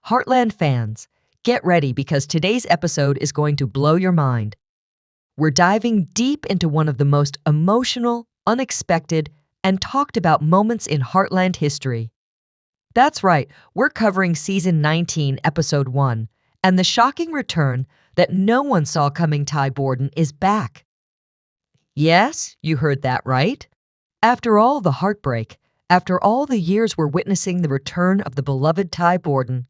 Heartland fans, get ready because today's episode is going to blow your mind. We're diving deep into one of the most emotional, unexpected, and talked about moments in Heartland history. That's right, we're covering Season 19, Episode 1, and the shocking return that no one saw coming. Ty Borden is back. Yes, you heard that right. After all the heartbreak, after all the years we're witnessing the return of the beloved Ty Borden.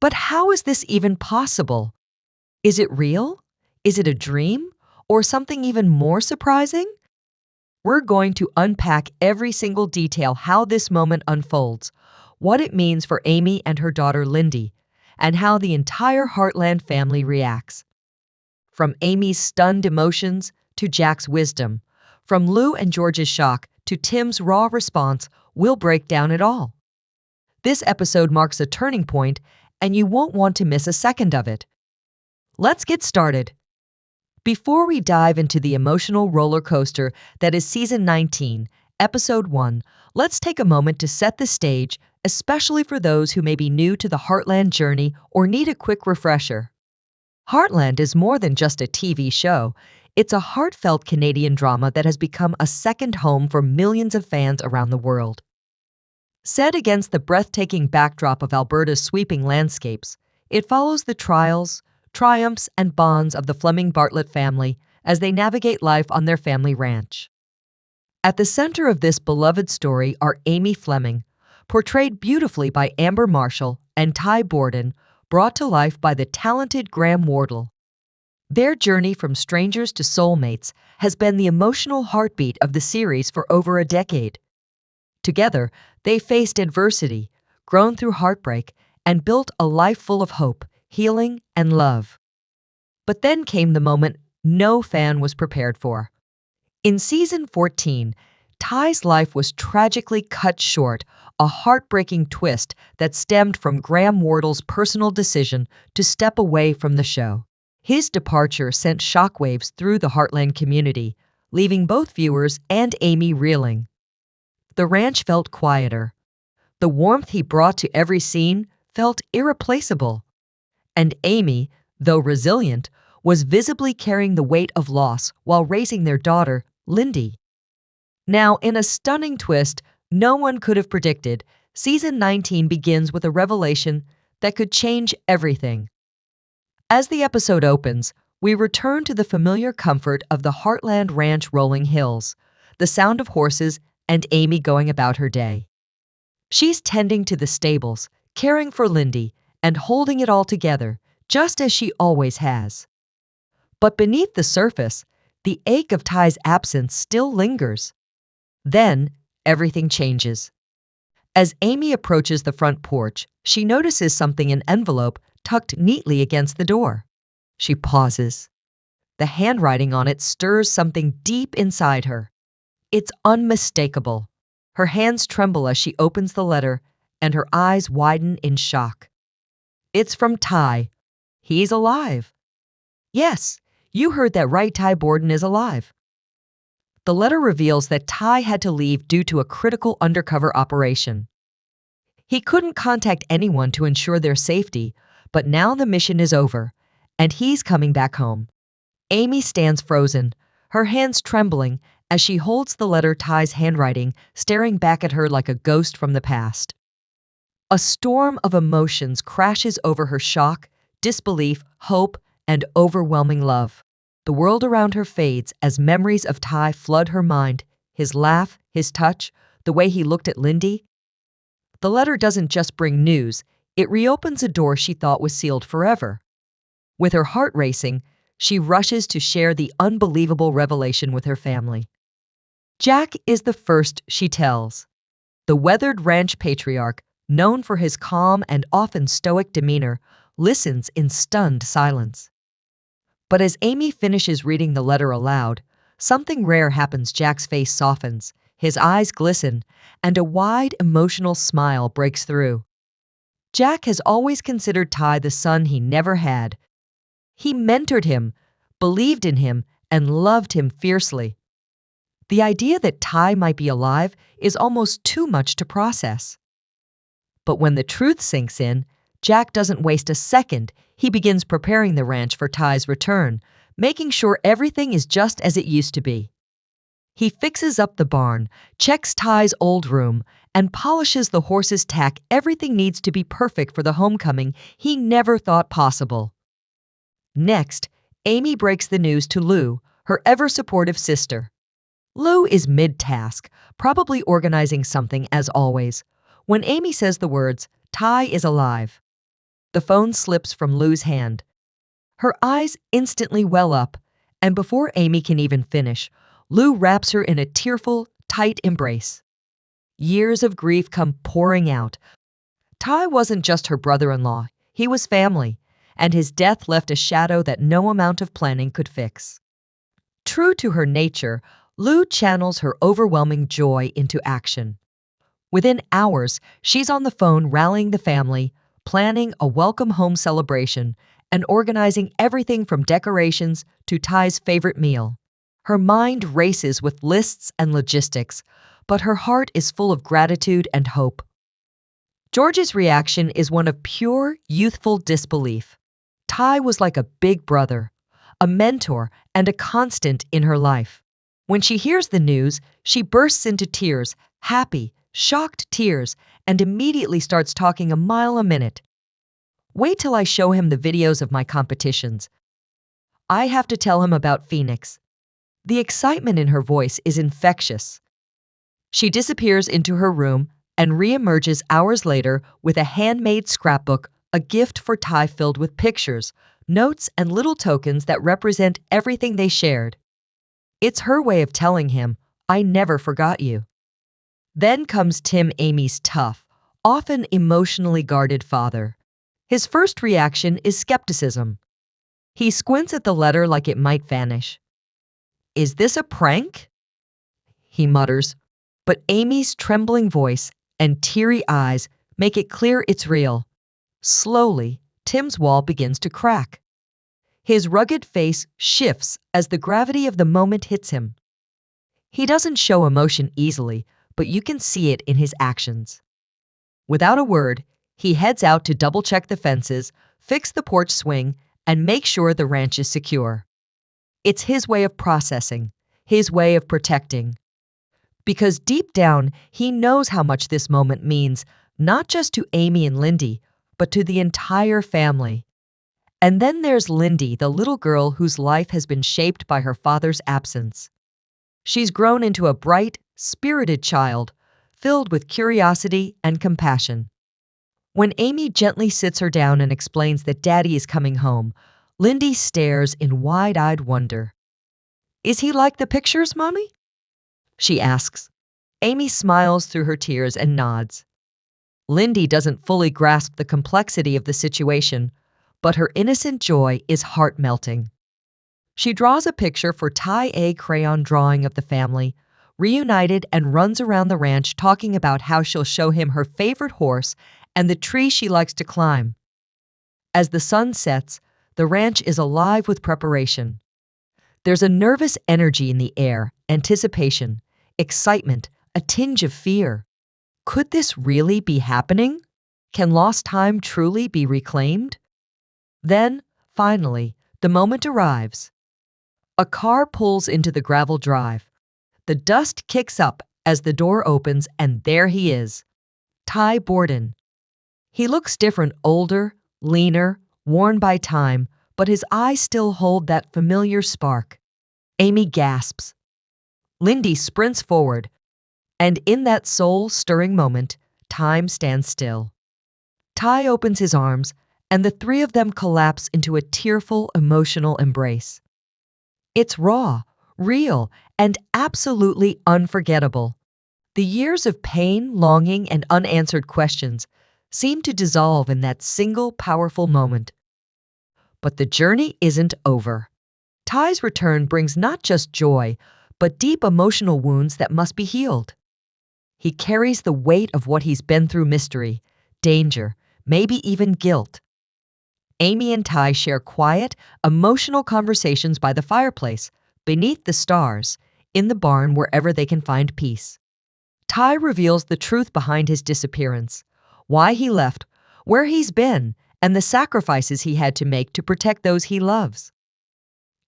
But how is this even possible? Is it real? Is it a dream? Or something even more surprising? We're going to unpack every single detail how this moment unfolds, what it means for Amy and her daughter Lindy, and how the entire Heartland family reacts. From Amy's stunned emotions to Jack's wisdom, from Lou and George's shock to Tim's raw response, we'll break down it all. This episode marks a turning point, and you won't want to miss a second of it. Let's get started. Before we dive into the emotional roller coaster that is Season 19, Episode 1, let's take a moment to set the stage, especially for those who may be new to the Heartland journey or need a quick refresher. Heartland is more than just a TV show. It's a heartfelt Canadian drama that has become a second home for millions of fans around the world. Set against the breathtaking backdrop of Alberta's sweeping landscapes, it follows the trials, triumphs, and bonds of the Fleming-Bartlett family as they navigate life on their family ranch. At the center of this beloved story are Amy Fleming, portrayed beautifully by Amber Marshall, and Ty Borden, brought to life by the talented Graham Wardle. Their journey from strangers to soulmates has been the emotional heartbeat of the series for over a decade. Together, they faced adversity, grown through heartbreak, and built a life full of hope, healing, and love. But then came the moment no fan was prepared for. In Season 14, Ty's life was tragically cut short, a heartbreaking twist that stemmed from Graham Wardle's personal decision to step away from the show. His departure sent shockwaves through the Heartland community, leaving both viewers and Amy reeling. The ranch felt quieter. The warmth he brought to every scene felt irreplaceable. And Amy, though resilient, was visibly carrying the weight of loss while raising their daughter, Lindy. Now, in a stunning twist no one could have predicted, Season 19 begins with a revelation that could change everything. As the episode opens, we return to the familiar comfort of the Heartland Ranch rolling hills, the sound of horses, and Amy going about her day. She's tending to the stables, caring for Lindy, and holding it all together, just as she always has. But beneath the surface, the ache of Ty's absence still lingers. Then, everything changes. As Amy approaches the front porch, she notices something in an envelope tucked neatly against the door. She pauses. The handwriting on it stirs something deep inside her. It's unmistakable. Her hands tremble as she opens the letter, and her eyes widen in shock. It's from Ty. He's alive. Yes, you heard that right, Ty Borden is alive. The letter reveals that Ty had to leave due to a critical undercover operation. He couldn't contact anyone to ensure their safety, but now the mission is over, and he's coming back home. Amy stands frozen, her hands trembling as she holds the letter, Ty's handwriting, staring back at her like a ghost from the past. A storm of emotions crashes over her: shock, disbelief, hope, and overwhelming love. The world around her fades as memories of Ty flood her mind, his laugh, his touch, the way he looked at Lindy. The letter doesn't just bring news, it reopens a door she thought was sealed forever. With her heart racing, she rushes to share the unbelievable revelation with her family. Jack is the first she tells. The weathered ranch patriarch, known for his calm and often stoic demeanor, listens in stunned silence. But as Amy finishes reading the letter aloud, something rare happens. Jack's face softens, his eyes glisten, and a wide, emotional smile breaks through. Jack has always considered Ty the son he never had. He mentored him, believed in him, and loved him fiercely. The idea that Ty might be alive is almost too much to process. But when the truth sinks in, Jack doesn't waste a second. He begins preparing the ranch for Ty's return, making sure everything is just as it used to be. He fixes up the barn, checks Ty's old room, and polishes the horse's tack. Everything needs to be perfect for the homecoming he never thought possible. Next, Amy breaks the news to Lou, her ever-supportive sister. Lou is mid-task, probably organizing something as always, when Amy says the words, "Ty is alive." The phone slips from Lou's hand. Her eyes instantly well up, and before Amy can even finish, Lou wraps her in a tearful, tight embrace. Years of grief come pouring out. Ty wasn't just her brother-in-law, he was family, and his death left a shadow that no amount of planning could fix. True to her nature, Lou channels her overwhelming joy into action. Within hours, she's on the phone rallying the family, planning a welcome home celebration, and organizing everything from decorations to Ty's favorite meal. Her mind races with lists and logistics, but her heart is full of gratitude and hope. George's reaction is one of pure, youthful disbelief. Ty was like a big brother, a mentor, and a constant in her life. When she hears the news, she bursts into tears, happy, shocked tears, and immediately starts talking a mile a minute. Wait till I show him the videos of my competitions. I have to tell him about Phoenix. The excitement in her voice is infectious. She disappears into her room and reemerges hours later with a handmade scrapbook, a gift for Ty filled with pictures, notes, and little tokens that represent everything they shared. It's her way of telling him, "I never forgot you." Then comes Tim, Amy's tough, often emotionally guarded father. His first reaction is skepticism. He squints at the letter like it might vanish. "Is this a prank?" he mutters, but Amy's trembling voice and teary eyes make it clear it's real. Slowly, Tim's wall begins to crack. His rugged face shifts as the gravity of the moment hits him. He doesn't show emotion easily, but you can see it in his actions. Without a word, he heads out to double-check the fences, fix the porch swing, and make sure the ranch is secure. It's his way of processing, his way of protecting. Because deep down, he knows how much this moment means, not just to Amy and Lindy, but to the entire family. And then there's Lindy, the little girl whose life has been shaped by her father's absence. She's grown into a bright, spirited child, filled with curiosity and compassion. When Amy gently sits her down and explains that Daddy is coming home, Lindy stares in wide-eyed wonder. "Is he like the pictures, Mommy?" she asks. Amy smiles through her tears and nods. Lindy doesn't fully grasp the complexity of the situation, but her innocent joy is heart-melting. She draws a picture for Ty, a crayon drawing of the family, reunited, and runs around the ranch talking about how she'll show him her favorite horse and the tree she likes to climb. As the sun sets, the ranch is alive with preparation. There's a nervous energy in the air, anticipation, excitement, a tinge of fear. Could this really be happening? Can lost time truly be reclaimed? Then, finally, the moment arrives. A car pulls into the gravel drive. The dust kicks up as the door opens, and there he is, Ty Borden. He looks different, older, leaner, worn by time, but his eyes still hold that familiar spark. Amy gasps. Lindy sprints forward, and in that soul-stirring moment, time stands still. Ty opens his arms, and the three of them collapse into a tearful, emotional embrace. It's raw, real, and absolutely unforgettable. The years of pain, longing, and unanswered questions seem to dissolve in that single powerful moment. But the journey isn't over. Ty's return brings not just joy, but deep emotional wounds that must be healed. He carries the weight of what he's been through: mystery, danger, maybe even guilt. Amy and Ty share quiet, emotional conversations by the fireplace, beneath the stars, in the barn, wherever they can find peace. Ty reveals the truth behind his disappearance, why he left, where he's been, and the sacrifices he had to make to protect those he loves.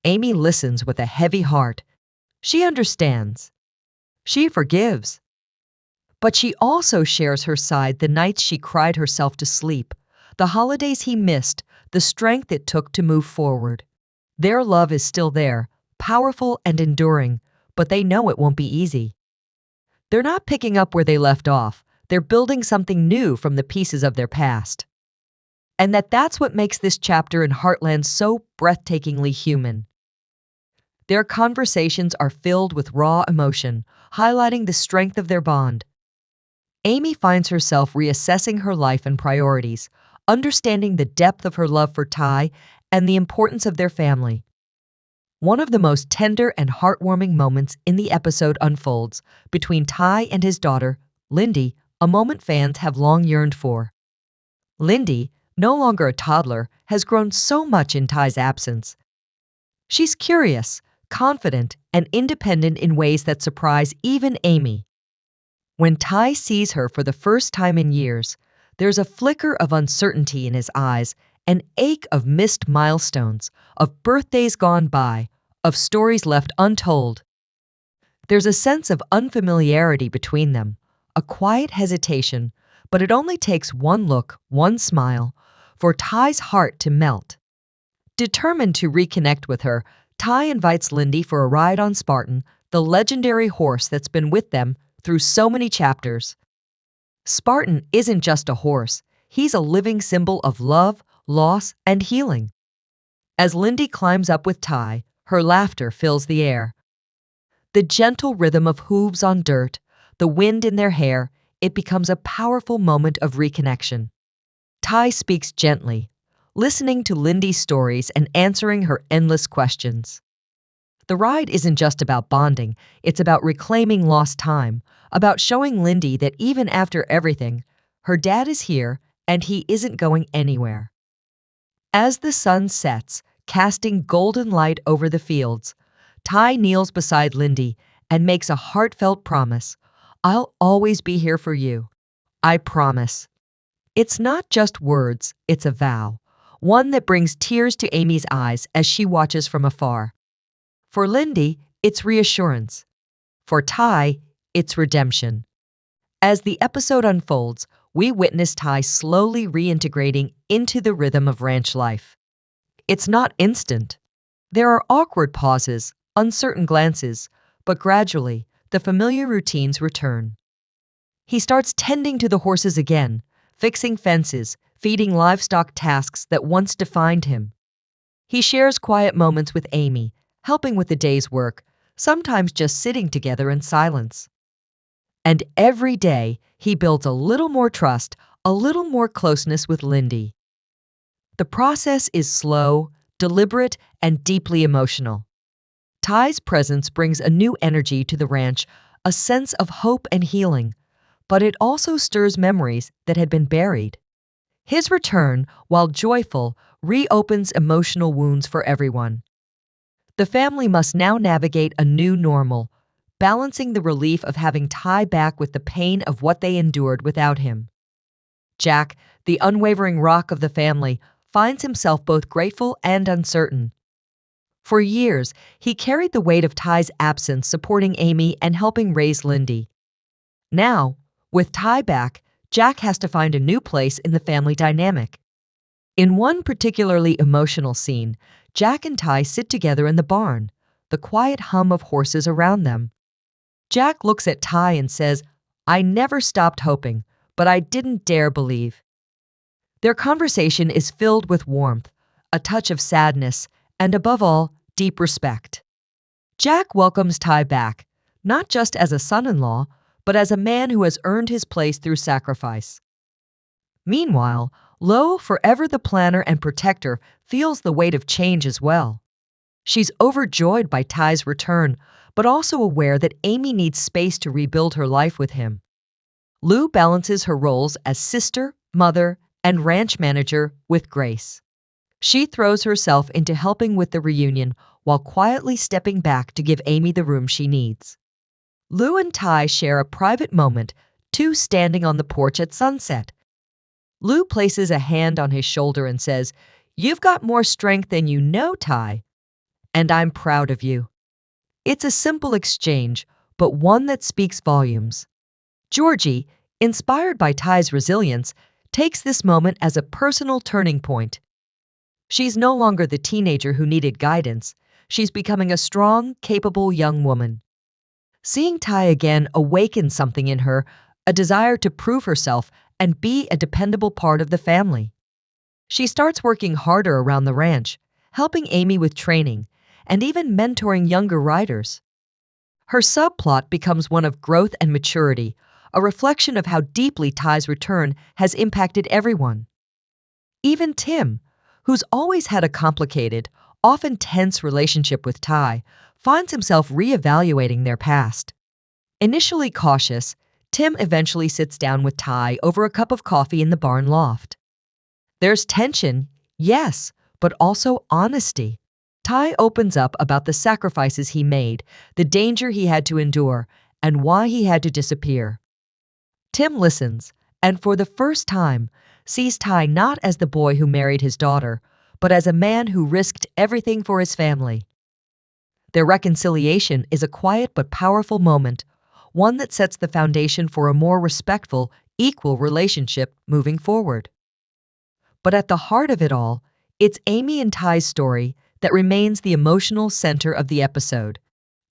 Amy listens with a heavy heart. She understands. She forgives. But she also shares her side the nights she cried herself to sleep, the holidays he missed, the strength it took to move forward. Their love is still there, powerful and enduring, but they know it won't be easy. They're not picking up where they left off. They're building something new from the pieces of their past. And that's what makes this chapter in Heartland so breathtakingly human. Their conversations are filled with raw emotion, highlighting the strength of their bond. Amy finds herself reassessing her life and priorities, understanding the depth of her love for Ty and the importance of their family. One of the most tender and heartwarming moments in the episode unfolds between Ty and his daughter, Lindy, a moment fans have long yearned for. Lindy, no longer a toddler, has grown so much in Ty's absence. She's curious, confident, and independent in ways that surprise even Amy. When Ty sees her for the first time in years, there's a flicker of uncertainty in his eyes, an ache of missed milestones, of birthdays gone by, of stories left untold. There's a sense of unfamiliarity between them, a quiet hesitation, but it only takes one look, one smile, for Ty's heart to melt. Determined to reconnect with her, Ty invites Lindy for a ride on Spartan, the legendary horse that's been with them through so many chapters. Spartan isn't just a horse, he's a living symbol of love, loss, and healing. As Lindy climbs up with Ty, her laughter fills the air. The gentle rhythm of hooves on dirt, the wind in their hair, it becomes a powerful moment of reconnection. Ty speaks gently, listening to Lindy's stories and answering her endless questions. The ride isn't just about bonding, it's about reclaiming lost time, about showing Lindy that even after everything, her dad is here and he isn't going anywhere. As the sun sets, casting golden light over the fields, Ty kneels beside Lindy and makes a heartfelt promise. I'll always be here for you. I promise. It's not just words, it's a vow, one that brings tears to Amy's eyes as she watches from afar. For Lindy, it's reassurance. For Ty, it's redemption. As the episode unfolds, we witness Ty slowly reintegrating into the rhythm of ranch life. It's not instant. There are awkward pauses, uncertain glances, but gradually, the familiar routines return. He starts tending to the horses again, fixing fences, feeding livestock tasks that once defined him. He shares quiet moments with Amy, helping with the day's work, sometimes just sitting together in silence. And every day, he builds a little more trust, a little more closeness with Lindy. The process is slow, deliberate, and deeply emotional. Ty's presence brings a new energy to the ranch, a sense of hope and healing, but it also stirs memories that had been buried. His return, while joyful, reopens emotional wounds for everyone. The family must now navigate a new normal, balancing the relief of having Ty back with the pain of what they endured without him. Jack, the unwavering rock of the family, finds himself both grateful and uncertain. For years, he carried the weight of Ty's absence, supporting Amy and helping raise Lindy. Now, with Ty back, Jack has to find a new place in the family dynamic. In one particularly emotional scene, Jack and Ty sit together in the barn, the quiet hum of horses around them. Jack looks at Ty and says, "I never stopped hoping, but I didn't dare believe." Their conversation is filled with warmth, a touch of sadness, and above all, deep respect. Jack welcomes Ty back, not just as a son-in-law, but as a man who has earned his place through sacrifice. Meanwhile, Lo, forever the planner and protector, feels the weight of change as well. She's overjoyed by Ty's return, but also aware that Amy needs space to rebuild her life with him. Lou balances her roles as sister, mother, and ranch manager with grace. She throws herself into helping with the reunion while quietly stepping back to give Amy the room she needs. Lou and Ty share a private moment, two standing on the porch at sunset. Lou places a hand on his shoulder and says, "You've got more strength than you know, Ty, and I'm proud of you." It's a simple exchange, but one that speaks volumes. Georgie, inspired by Ty's resilience, takes this moment as a personal turning point. She's no longer the teenager who needed guidance. She's becoming a strong, capable young woman. Seeing Ty again awakens something in her, a desire to prove herself and be a dependable part of the family. She starts working harder around the ranch, helping Amy with training, and even mentoring younger riders. Her subplot becomes one of growth and maturity, a reflection of how deeply Ty's return has impacted everyone. Even Tim, who's always had a complicated, often tense relationship with Ty, finds himself reevaluating their past. Initially cautious, Tim eventually sits down with Ty over a cup of coffee in the barn loft. There's tension, yes, but also honesty. Ty opens up about the sacrifices he made, the danger he had to endure, and why he had to disappear. Tim listens, and for the first time, sees Ty not as the boy who married his daughter, but as a man who risked everything for his family. Their reconciliation is a quiet but powerful moment, one that sets the foundation for a more respectful, equal relationship moving forward. But at the heart of it all, it's Amy and Ty's story that remains the emotional center of the episode.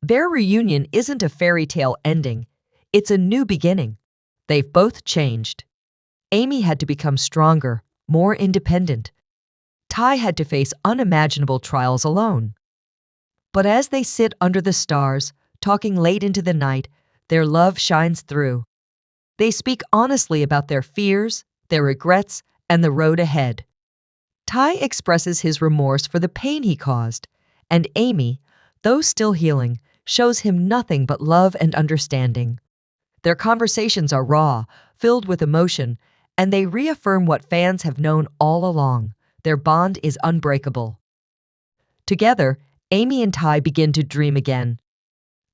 Their reunion isn't a fairy tale ending, it's a new beginning. They've both changed. Amy had to become stronger, more independent. Ty had to face unimaginable trials alone. But as they sit under the stars, talking late into the night, their love shines through. They speak honestly about their fears, their regrets, and the road ahead. Ty expresses his remorse for the pain he caused, and Amy, though still healing, shows him nothing but love and understanding. Their conversations are raw, filled with emotion, and they reaffirm what fans have known all along: their bond is unbreakable. Together, Amy and Ty begin to dream again,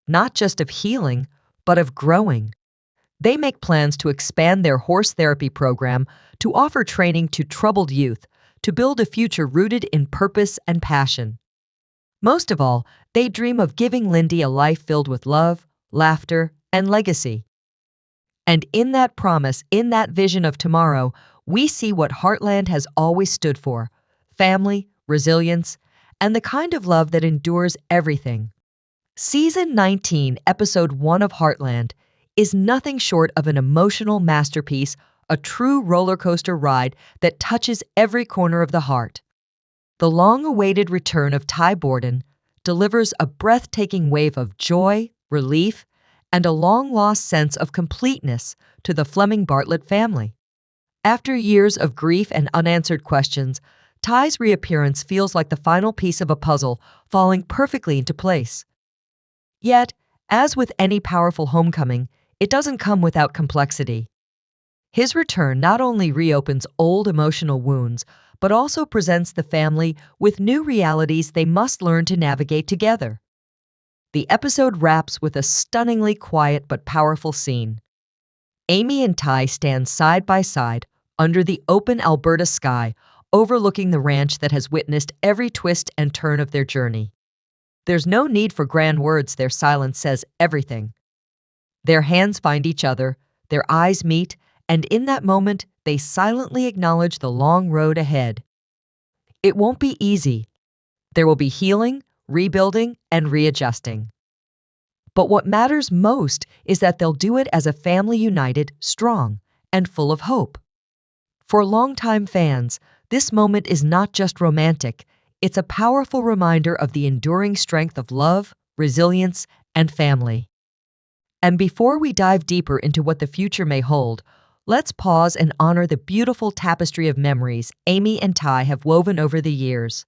not just of healing, but of growing. They make plans to expand their horse therapy program, to offer training to troubled youth, to build a future rooted in purpose and passion. Most of all, they dream of giving Lindy a life filled with love, laughter, and legacy. And in that promise, in that vision of tomorrow, we see what Heartland has always stood for: family, resilience, and the kind of love that endures everything. Season 19, Episode 1 of Heartland is nothing short of an emotional masterpiece, a true roller coaster ride that touches every corner of the heart. The long-awaited return of Ty Borden delivers a breathtaking wave of joy, relief, and a long-lost sense of completeness to the Fleming-Bartlett family. After years of grief and unanswered questions, Ty's reappearance feels like the final piece of a puzzle falling perfectly into place. Yet, as with any powerful homecoming, it doesn't come without complexity. His return not only reopens old emotional wounds, but also presents the family with new realities they must learn to navigate together. The episode wraps with a stunningly quiet but powerful scene. Amy and Ty stand side by side under the open Alberta sky, overlooking the ranch that has witnessed every twist and turn of their journey. There's no need for grand words, their silence says everything. Their hands find each other, their eyes meet, and in that moment, they silently acknowledge the long road ahead. It won't be easy. There will be healing, rebuilding, and readjusting. But what matters most is that they'll do it as a family united, strong, and full of hope. For longtime fans, this moment is not just romantic, it's a powerful reminder of the enduring strength of love, resilience, and family. And before we dive deeper into what the future may hold, let's pause and honor the beautiful tapestry of memories Amy and Ty have woven over the years.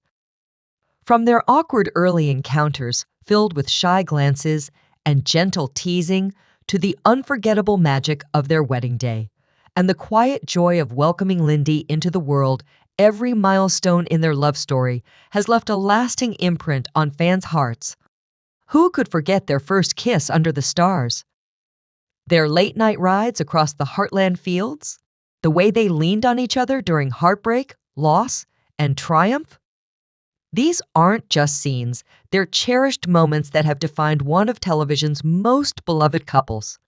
From their awkward early encounters, filled with shy glances and gentle teasing, to the unforgettable magic of their wedding day, and the quiet joy of welcoming Lindy into the world, every milestone in their love story has left a lasting imprint on fans' hearts. Who could forget their first kiss under the stars? Their late-night rides across the Heartland fields? The way they leaned on each other during heartbreak, loss, and triumph? These aren't just scenes, they're cherished moments that have defined one of television's most beloved couples.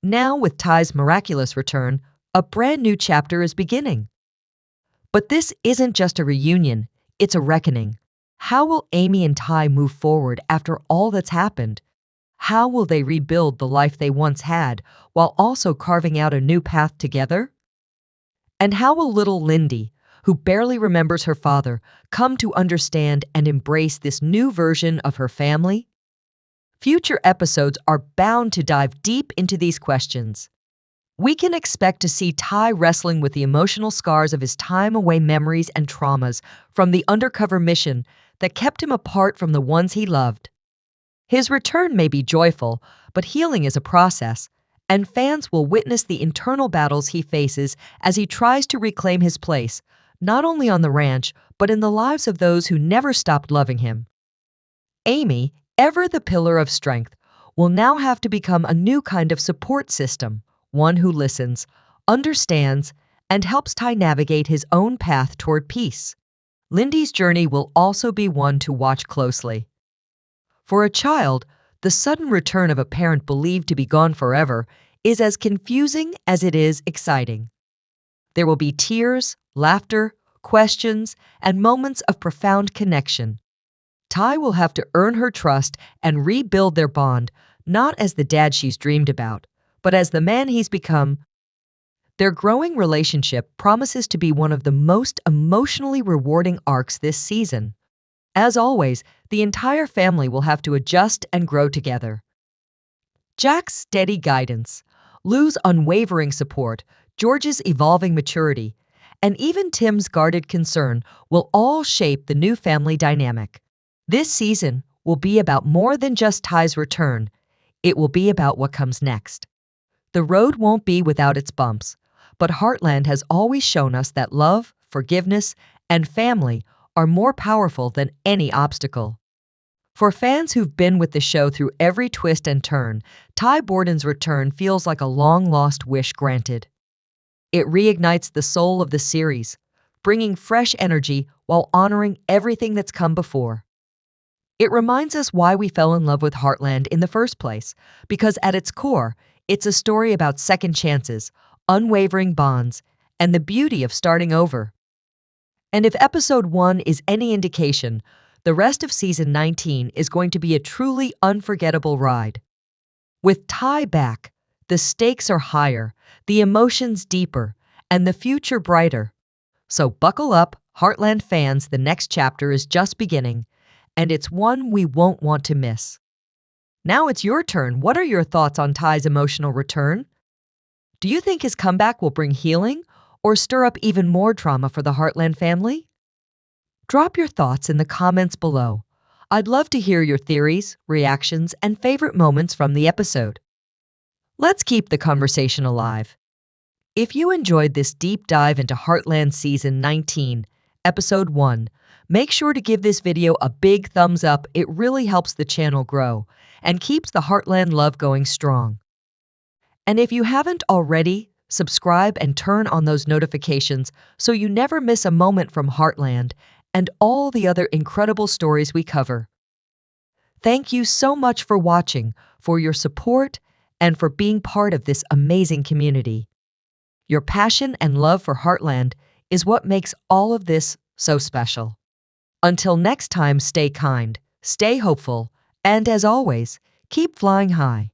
Now, with Ty's miraculous return, a brand new chapter is beginning. But this isn't just a reunion, it's a reckoning. How will Amy and Ty move forward after all that's happened? How will they rebuild the life they once had while also carving out a new path together? And how will little Lindy, who barely remembers her father, come to understand and embrace this new version of her family? Future episodes are bound to dive deep into these questions. We can expect to see Ty wrestling with the emotional scars of his time-away memories and traumas from the undercover mission that kept him apart from the ones he loved. His return may be joyful, but healing is a process, and fans will witness the internal battles he faces as he tries to reclaim his place, not only on the ranch, but in the lives of those who never stopped loving him. Amy, ever the pillar of strength, will now have to become a new kind of support system, one who listens, understands, and helps Ty navigate his own path toward peace. Lindy's journey will also be one to watch closely. For a child, the sudden return of a parent believed to be gone forever is as confusing as it is exciting. There will be tears, laughter, questions, and moments of profound connection. Ty will have to earn her trust and rebuild their bond, not as the dad she's dreamed about, but as the man he's become. Their growing relationship promises to be one of the most emotionally rewarding arcs this season. As always, the entire family will have to adjust and grow together. Jack's steady guidance, Lou's unwavering support, George's evolving maturity, and even Tim's guarded concern will all shape the new family dynamic. This season will be about more than just Ty's return. It will be about what comes next. The road won't be without its bumps, but Heartland has always shown us that love, forgiveness, and family are more powerful than any obstacle. For fans who've been with the show through every twist and turn, Ty Borden's return feels like a long-lost wish granted. It reignites the soul of the series, bringing fresh energy while honoring everything that's come before. It reminds us why we fell in love with Heartland in the first place, because at its core, it's a story about second chances, unwavering bonds, and the beauty of starting over. And if episode 1 is any indication, the rest of season 19 is going to be a truly unforgettable ride. With Ty back, the stakes are higher, the emotions deeper, and the future brighter. So buckle up, Heartland fans, the next chapter is just beginning, and it's one we won't want to miss. Now it's your turn. What are your thoughts on Ty's emotional return? Do you think his comeback will bring healing or stir up even more trauma for the Heartland family? Drop your thoughts in the comments below. I'd love to hear your theories, reactions, and favorite moments from the episode. Let's keep the conversation alive. If you enjoyed this deep dive into Heartland Season 19, Episode 1, make sure to give this video a big thumbs up. It really helps the channel grow and keeps the Heartland love going strong. And if you haven't already, subscribe and turn on those notifications so you never miss a moment from Heartland and all the other incredible stories we cover. Thank you so much for watching, for your support, and for being part of this amazing community. Your passion and love for Heartland is what makes all of this so special. Until next time, stay kind, stay hopeful, and as always, keep flying high.